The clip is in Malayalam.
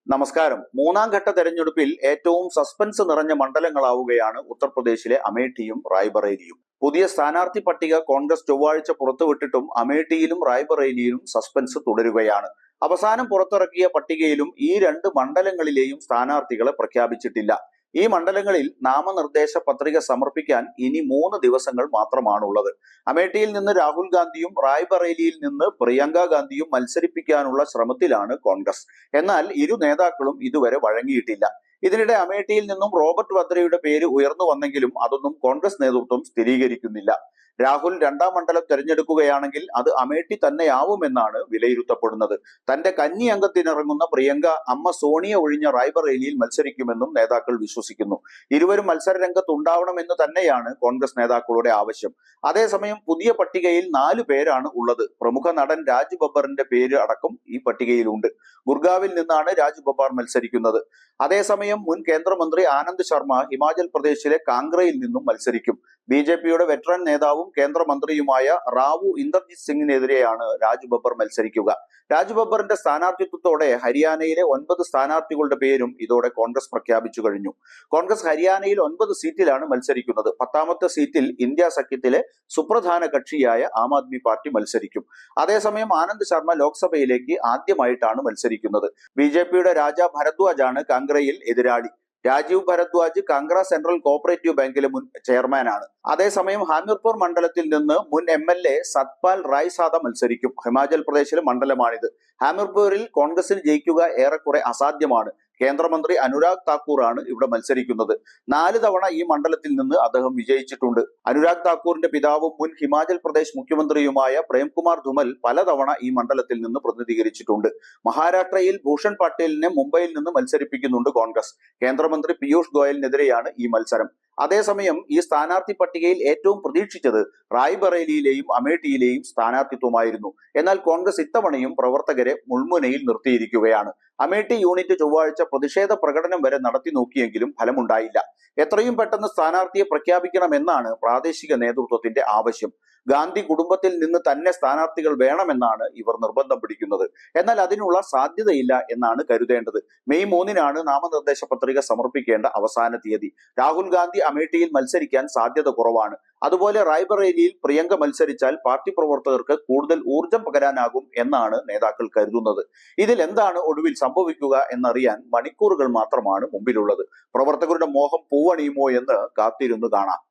നമസ്കാരം. മൂന്നാം ഘട്ട തെരഞ്ഞെടുപ്പിൽ ഏറ്റവും സസ്പെൻസ് നിറഞ്ഞ മണ്ഡലങ്ങളാവുകയാണ് ഉത്തർപ്രദേശിലെ അമേഠിയും റായ്ബറേലിയും. പുതിയ സ്ഥാനാർത്ഥി പട്ടിക കോൺഗ്രസ് ചൊവ്വാഴ്ച പുറത്തുവിട്ടിട്ടും അമേഠിയിലും റായ്ബറേലിയിലും സസ്പെൻസ് തുടരുകയാണ്. അവസാനം പുറത്തിറക്കിയ പട്ടികയിലും ഈ രണ്ട് മണ്ഡലങ്ങളിലെയും സ്ഥാനാർത്ഥികളെ പ്രഖ്യാപിച്ചിട്ടില്ല. ഈ മണ്ഡലങ്ങളിൽ നാമനിർദ്ദേശ പത്രിക സമർപ്പിക്കാൻ ഇനി 3 ദിവസങ്ങൾ മാത്രമാണുള്ളത്. അമേഠിയിൽ നിന്ന് രാഹുൽ ഗാന്ധിയും റായ്ബറേലിയിൽ നിന്ന് പ്രിയങ്ക ഗാന്ധിയും മത്സരിപ്പിക്കാനുള്ള ശ്രമത്തിലാണ് കോൺഗ്രസ്. എന്നാൽ ഇരു നേതാക്കളും ഇതുവരെ വഴങ്ങിയിട്ടില്ല. ഇതിനിടെ അമേഠിയിൽ നിന്നും റോബർട്ട് വദ്രയുടെ പേര് ഉയർന്നു വന്നെങ്കിലും അതൊന്നും കോൺഗ്രസ് നേതൃത്വം സ്ഥിരീകരിക്കുന്നില്ല. രാഹുൽ രണ്ടാം മണ്ഡലം തെരഞ്ഞെടുക്കുകയാണെങ്കിൽ അത് അമേഠി തന്നെയാവുമെന്നാണ് വിലയിരുത്തപ്പെടുന്നത്. തന്റെ കന്നി അംഗത്തിനിറങ്ങുന്ന പ്രിയങ്ക അമ്മ സോണിയ ഒഴിഞ്ഞ റായ്ബറേലിയിൽ മത്സരിക്കുമെന്നും നേതാക്കൾ വിശ്വസിക്കുന്നു. ഇരുവരും മത്സര രംഗത്തുണ്ടാവണമെന്ന് തന്നെയാണ് കോൺഗ്രസ് നേതാക്കളുടെ ആവശ്യം. അതേസമയം പുതിയ പട്ടികയിൽ 4 പേരാണ് ഉള്ളത്. പ്രമുഖ നടൻ രാജ് ബബ്ബറിന്റെ പേര് അടക്കം ഈ പട്ടികയിലുണ്ട്. ഗുർഗാവിൽ നിന്നാണ് രാജ് ബബ്ബാർ മത്സരിക്കുന്നത്. അതേസമയം മുൻ കേന്ദ്രമന്ത്രി ആനന്ദ് ശർമ്മ ഹിമാചൽ പ്രദേശിലെ കാംഗ്രയിൽ നിന്നും മത്സരിക്കും. ബി.ജെ.പിയുടെ വെറ്ററൻ നേതാവും കേന്ദ്രമന്ത്രിയുമായ റാവു ഇന്ദർജിത് സിംഗിനെതിരെയാണ് രാജ് ബബ്ബർ മത്സരിക്കുക. രാജ് ബബ്ബറിന്റെ സ്ഥാനാർത്ഥിത്വത്തോടെ ഹരിയാനയിലെ 9 സ്ഥാനാർത്ഥികളുടെ പേരും ഇതോടെ കോൺഗ്രസ് പ്രഖ്യാപിച്ചു കഴിഞ്ഞു. കോൺഗ്രസ് ഹരിയാനയിൽ 9 സീറ്റിലാണ് മത്സരിക്കുന്നത്. 10ാമത്തെ സീറ്റിൽ ഇന്ത്യ സഖ്യത്തിലെ സുപ്രധാന കക്ഷിയായ ആം ആദ്മി പാർട്ടി മത്സരിക്കും. അതേസമയം ആനന്ദ് ശർമ്മ ലോക്സഭയിലേക്ക് ആദ്യമായിട്ടാണ് മത്സരിക്കുന്നത്. ബി.ജെ.പിയുടെ രാജ ഭരദ്വാജ് ആണ് കാംഗ്രയിൽ എതിരാളി. രാജീവ് ഭരദ്വാജ് കാംഗ്ര സെൻട്രൽ കോഓപ്പറേറ്റീവ് ബാങ്കിലെ മുൻ ചെയർമാനാണ്. അതേസമയം ഹാമിർപൂർ മണ്ഡലത്തിൽ നിന്ന് മുൻ എം.എൽ.എ. സത്പാൽ റായ്സാദ മത്സരിക്കും. ഹിമാചൽ പ്രദേശിലെ മണ്ഡലമാണിത്. ഹാമിർപൂരിൽ കോൺഗ്രസിന് ജയിക്കുക ഏറെക്കുറെ അസാധ്യമാണ്. കേന്ദ്രമന്ത്രി അനുരാഗ് താക്കൂർ ആണ് ഇവിടെ മത്സരിക്കുന്നത്. 4 തവണ ഈ മണ്ഡലത്തിൽ നിന്ന് അദ്ദേഹം വിജയിച്ചിട്ടുണ്ട്. അനുരാഗ് താക്കൂറിന്റെ പിതാവും മുൻ ഹിമാചൽ പ്രദേശ് മുഖ്യമന്ത്രിയുമായ പ്രേംകുമാർ ധുമൽ പലതവണ ഈ മണ്ഡലത്തിൽ നിന്ന് പ്രതിനിധീകരിച്ചിട്ടുണ്ട്. മഹാരാഷ്ട്രയിൽ ഭൂഷൺ പട്ടേലിനെ മുംബൈയിൽ നിന്ന് മത്സരിപ്പിക്കുന്നുണ്ട് കോൺഗ്രസ്. കേന്ദ്രമന്ത്രി പീയൂഷ് ഗോയലിനെതിരെയാണ് ഈ മത്സരം. അതേസമയം ഈ സ്ഥാനാർത്ഥി പട്ടികയിൽ ഏറ്റവും പ്രതീക്ഷിച്ചത് റായ്ബറേലിയിലെയും അമേഠിയിലെയും സ്ഥാനാർത്ഥിത്വമായിരുന്നു. എന്നാൽ കോൺഗ്രസ് ഇത്തവണയും പ്രവർത്തകരെ മുൾമുനയിൽ നിർത്തിയിരിക്കുകയാണ്. അമേഠി യൂണിറ്റ് ചൊവ്വാഴ്ച പ്രതിഷേധ പ്രകടനം വരെ നടത്തി നോക്കിയെങ്കിലും ഫലമുണ്ടായില്ല. എത്രയും പെട്ടെന്ന് സ്ഥാനാർത്ഥിയെ പ്രഖ്യാപിക്കണമെന്നാണ് പ്രാദേശിക നേതൃത്വത്തിന്റെ ആവശ്യം. ഗാന്ധി കുടുംബത്തിൽ നിന്ന് തന്നെ സ്ഥാനാർത്ഥികൾ വേണമെന്നാണ് ഇവർ നിർബന്ധം പിടിക്കുന്നത്. എന്നാൽ അതിനുള്ള സാധ്യതയില്ല എന്നാണ് കരുതേണ്ടത്. മെയ് 3-നാണ് നാമനിർദ്ദേശ പത്രിക സമർപ്പിക്കേണ്ട അവസാന തീയതി. രാഹുൽ ഗാന്ധി അമേഠിയിൽ മത്സരിക്കാൻ സാധ്യത കുറവാണ്. അതുപോലെ റായ്ബറേലിയിൽ പ്രിയങ്ക മത്സരിച്ചാൽ പാർട്ടി പ്രവർത്തകർക്ക് കൂടുതൽ ഊർജം പകരാനാകും എന്നാണ് നേതാക്കൾ കരുതുന്നത്. ഇതിൽ എന്താണ് ഒടുവിൽ സംഭവിക്കുക എന്നറിയാൻ മണിക്കൂറുകൾ മാത്രമാണ് മുമ്പിലുള്ളത്. പ്രവർത്തകരുടെ മോഹം പൂവണിയുമോ എന്ന് കാത്തിരുന്നു കാണാം.